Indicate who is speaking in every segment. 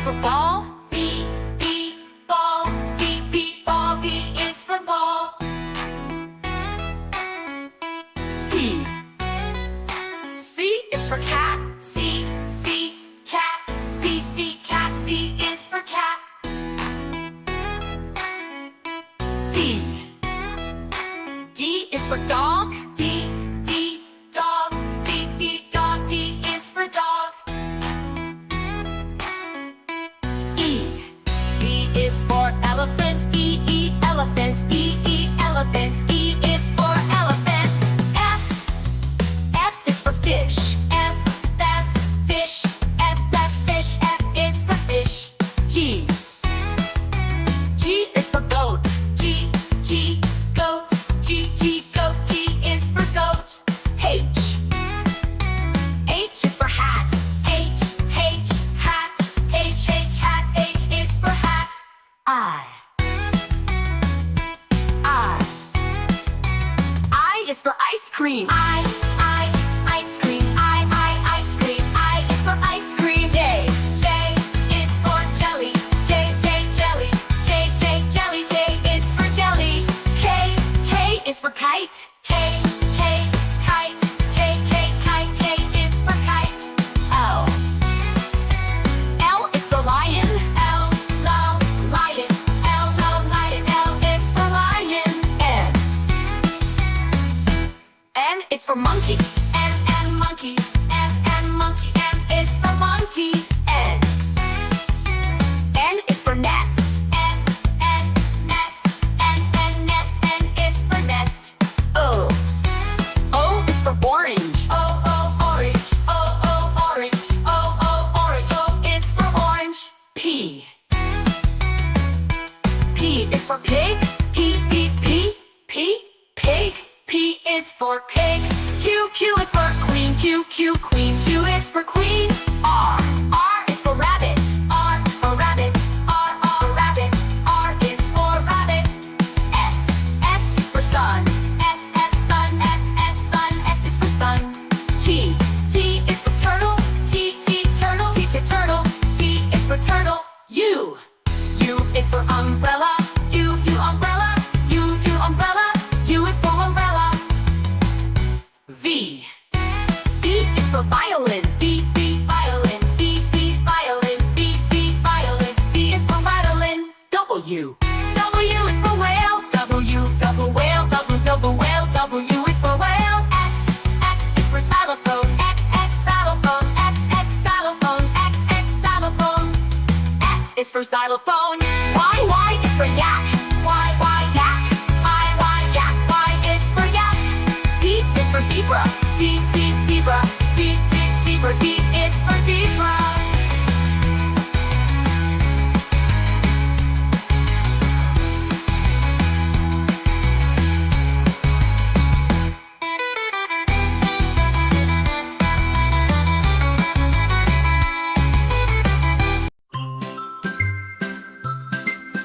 Speaker 1: for ball. B, ball. B, ball. B is for ball. C is for cat. C, cat. C, cat. C is for cat. D is for dog. D, dog. D, dog. D is for dog. E is for elephant. E, elephant. E, elephant. E is for elephant. F is for fish. F, fish. F, fish. F is for fish. G is for goat. G, goat. G, goat. G is for goat. H is for hat. H, hat. H, hat. H is for hat. I is for ice cream. Ice cream. Ice cream. I is for ice cream. J is for jelly. J, jelly. J, jelly. J is for jelly. K is for kite. K, kite. Kite. K is for kite. L is for lion. L, lion. Lion. L is for lion. N is for monkey. N, monkey. N, monkey. M is for monkey. N is for nest. N, nest. N, nest. N is for nest. O is for orange. Orange. Orange. Orange. O is for orange. P is for pig. Pig. P is for pig. Q is for queen. Queen. Q is for queen. R is for rabbit. R for rabbit. R, rabbit. R is for rabbit. S is for sun. S, sun. Sun. S is for sun. T is for turtle. T, turtle. T, turtle. T is for turtle. U is for umbrella. U, umbrella. U, umbrella. U is for umbrella. V is for violin. V, violin. V, violin. V, violin. V is for violin. W is for whale. W, whale. W, whale. W is for whale. X is for xylophone. X, xylophone. X, xylophone. X, xylophone. X is for xylophone. Y is for yak. Y, yak. Yak. Y is for yak. Z is for zebra. Z, zebra. Z, zebra. Z is for zebra.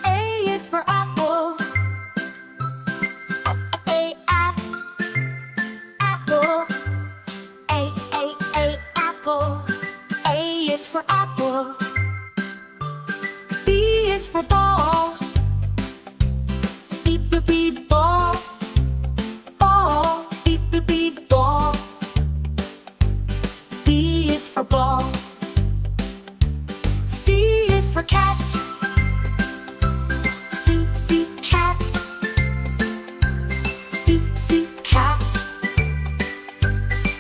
Speaker 1: A is for apple. Apple. Apple. A is for apple. B is for ball. B, ball. Ball. B, ball. B is for ball. C is for cat. C, cat. C, cat.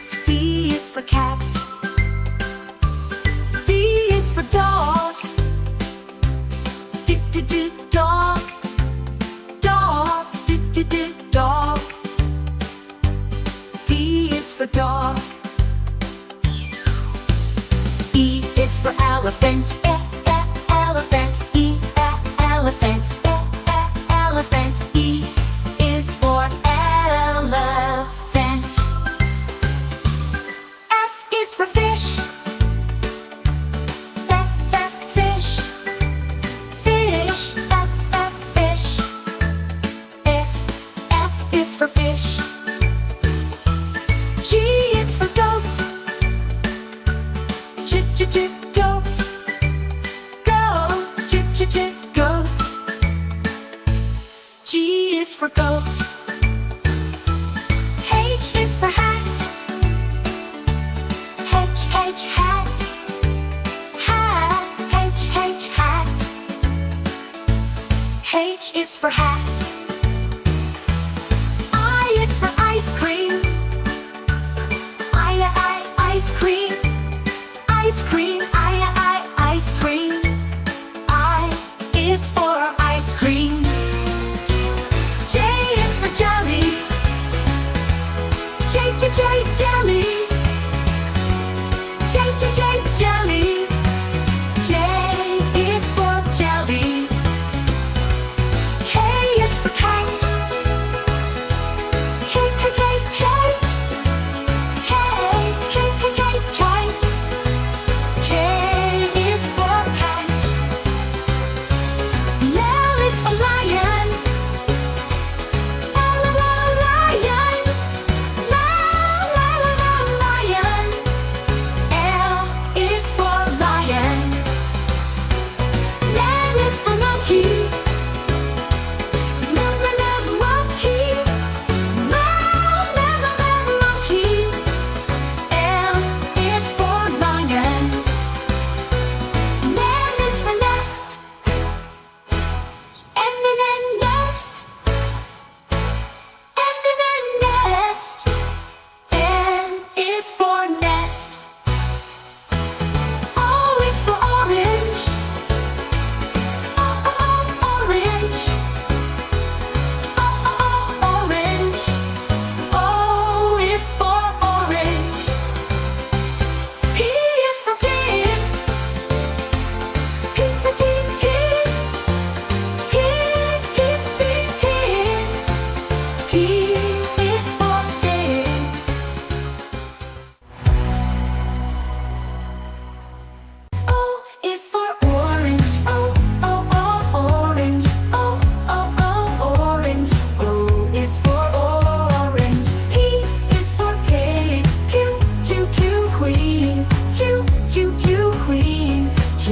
Speaker 1: C is for cat. D is for dog. D, dog. Dog. D, dog. D is for dog. E is for elephant. Elephant. E, elephant. Elephant. E is for elephant. F is for fish. Fish. Fish. Fish. F is for fish. G is for goat. Goat. for goat. H is for hat. H, hat. Hat, H, hat. H is for hat. I is for ice cream. Ice cream. Ice cream, ice cream. I is for ice cream. J is for jelly. Jelly. Jelly. J is for jelly. K is for kite. Kite. Kite. K is for cat. L is for lion. Lion. Lion. L is for lion. M is for monkey. Monkey. Monkey. L is for lion. N is for nest. Nest. Nest. N is for nest. O is for orange. Orange. Orange. O is for orange. P is for pig. Pig. P is for pig. O is for orange. Orange. Orange. O is for orange. P is for cake. Q, queen. Q, queen. Q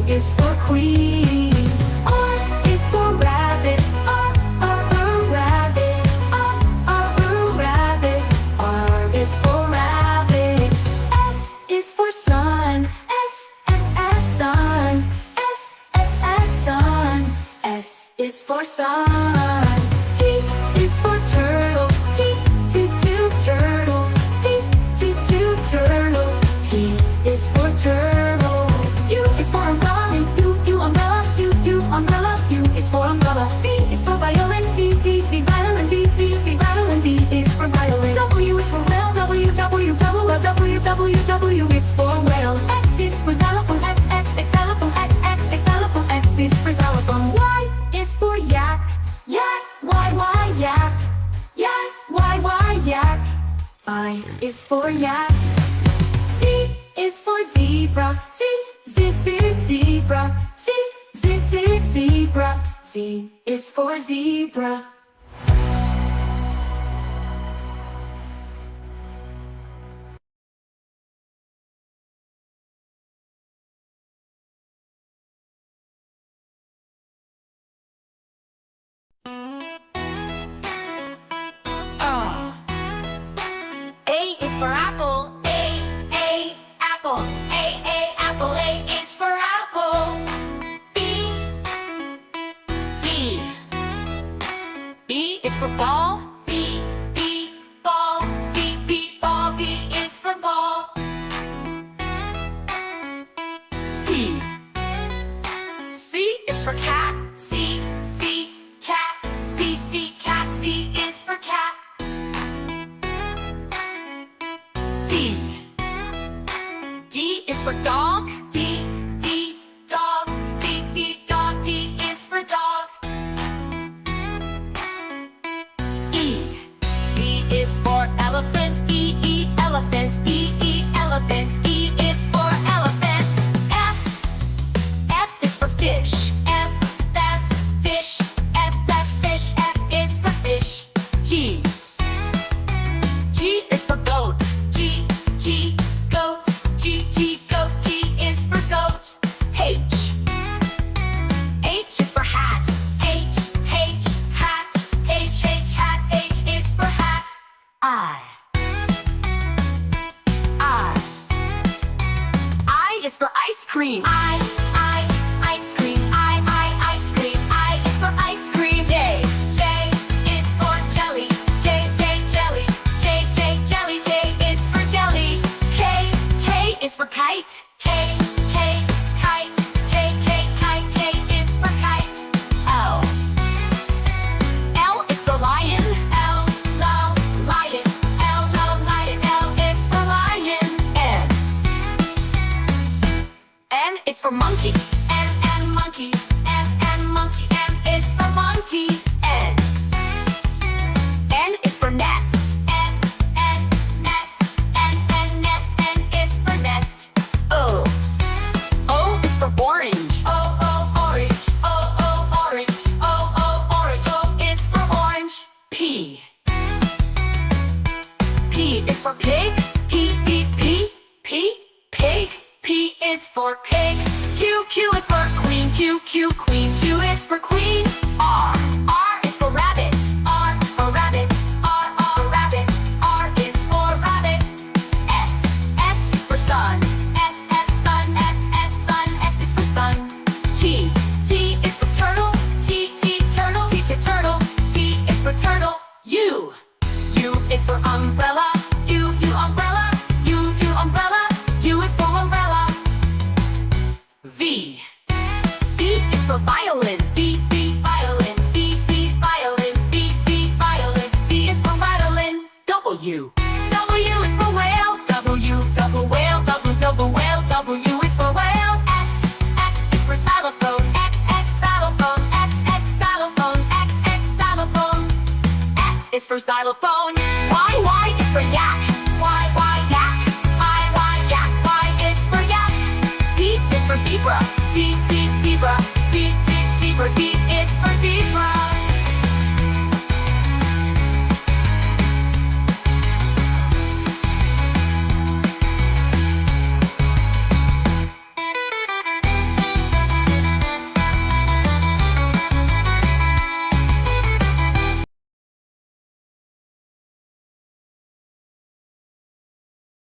Speaker 1: is for queen. R is for rabbit. Rabbit. Rabbit. R is for rabbit. S is for sun. Sun. Sun. S is for sun. T is for turtle. Turtle. Turtle. P is for turtle. U is for umbrella. U umbrella. U umbrella. U is for umbrella. V is for violin. V violin. V violin. V is for violin. W is for whale. W is for whale. X is for xylophone. X xylophone. X xylophone. X is for xylophone. Y is for yak. Yak. Yak. Yak. I is for yak. Z is for zebra. Zebra. Zebra. Z is for zebra. A is for apple. Apple. Apple. A is for apple. B is for ball. Ball. Ball. B is for ball. C is for cat. Cat. Cat. C is for cat. D is for dog. Dog. Dog. D is for dog. E is for elephant. Elephant. Elephant. E is for elephant. F is for fish. ice cream. Ice cream. Ice cream. I is for ice cream. J is for jelly. J jelly. J jelly. J is for jelly. K is for kite. K kite. K is for kite. L is for lion. L lion. L is for lion. N is for monkey. N monkey. N monkey. M is for monkey. N is for nest. N nest. N nest. N is for nest. O is for orange. Orange. Orange. Orange. O is for orange. P is for pig. Pig. P is for pig. Q is for queen. Queen. Q is for queen. R is for rabbit. R for rabbit. R rabbit. R is for rabbit. S is for sun. S sun. Sun. S is for sun. T is for turtle. T turtle. T turtle. T is for turtle. U is for umbrella. U umbrella. U umbrella. U is for umbrella. V is for violin. V violin. V violin. V violin. V is for violin. W is for whale. W double whale. W whale. W is for whale. X is for xylophone. X xylophone. X xylophone. X xylophone. X is for xylophone. Y is for yak. Y yak. Y yak. Y is for yak. Z is for zebra.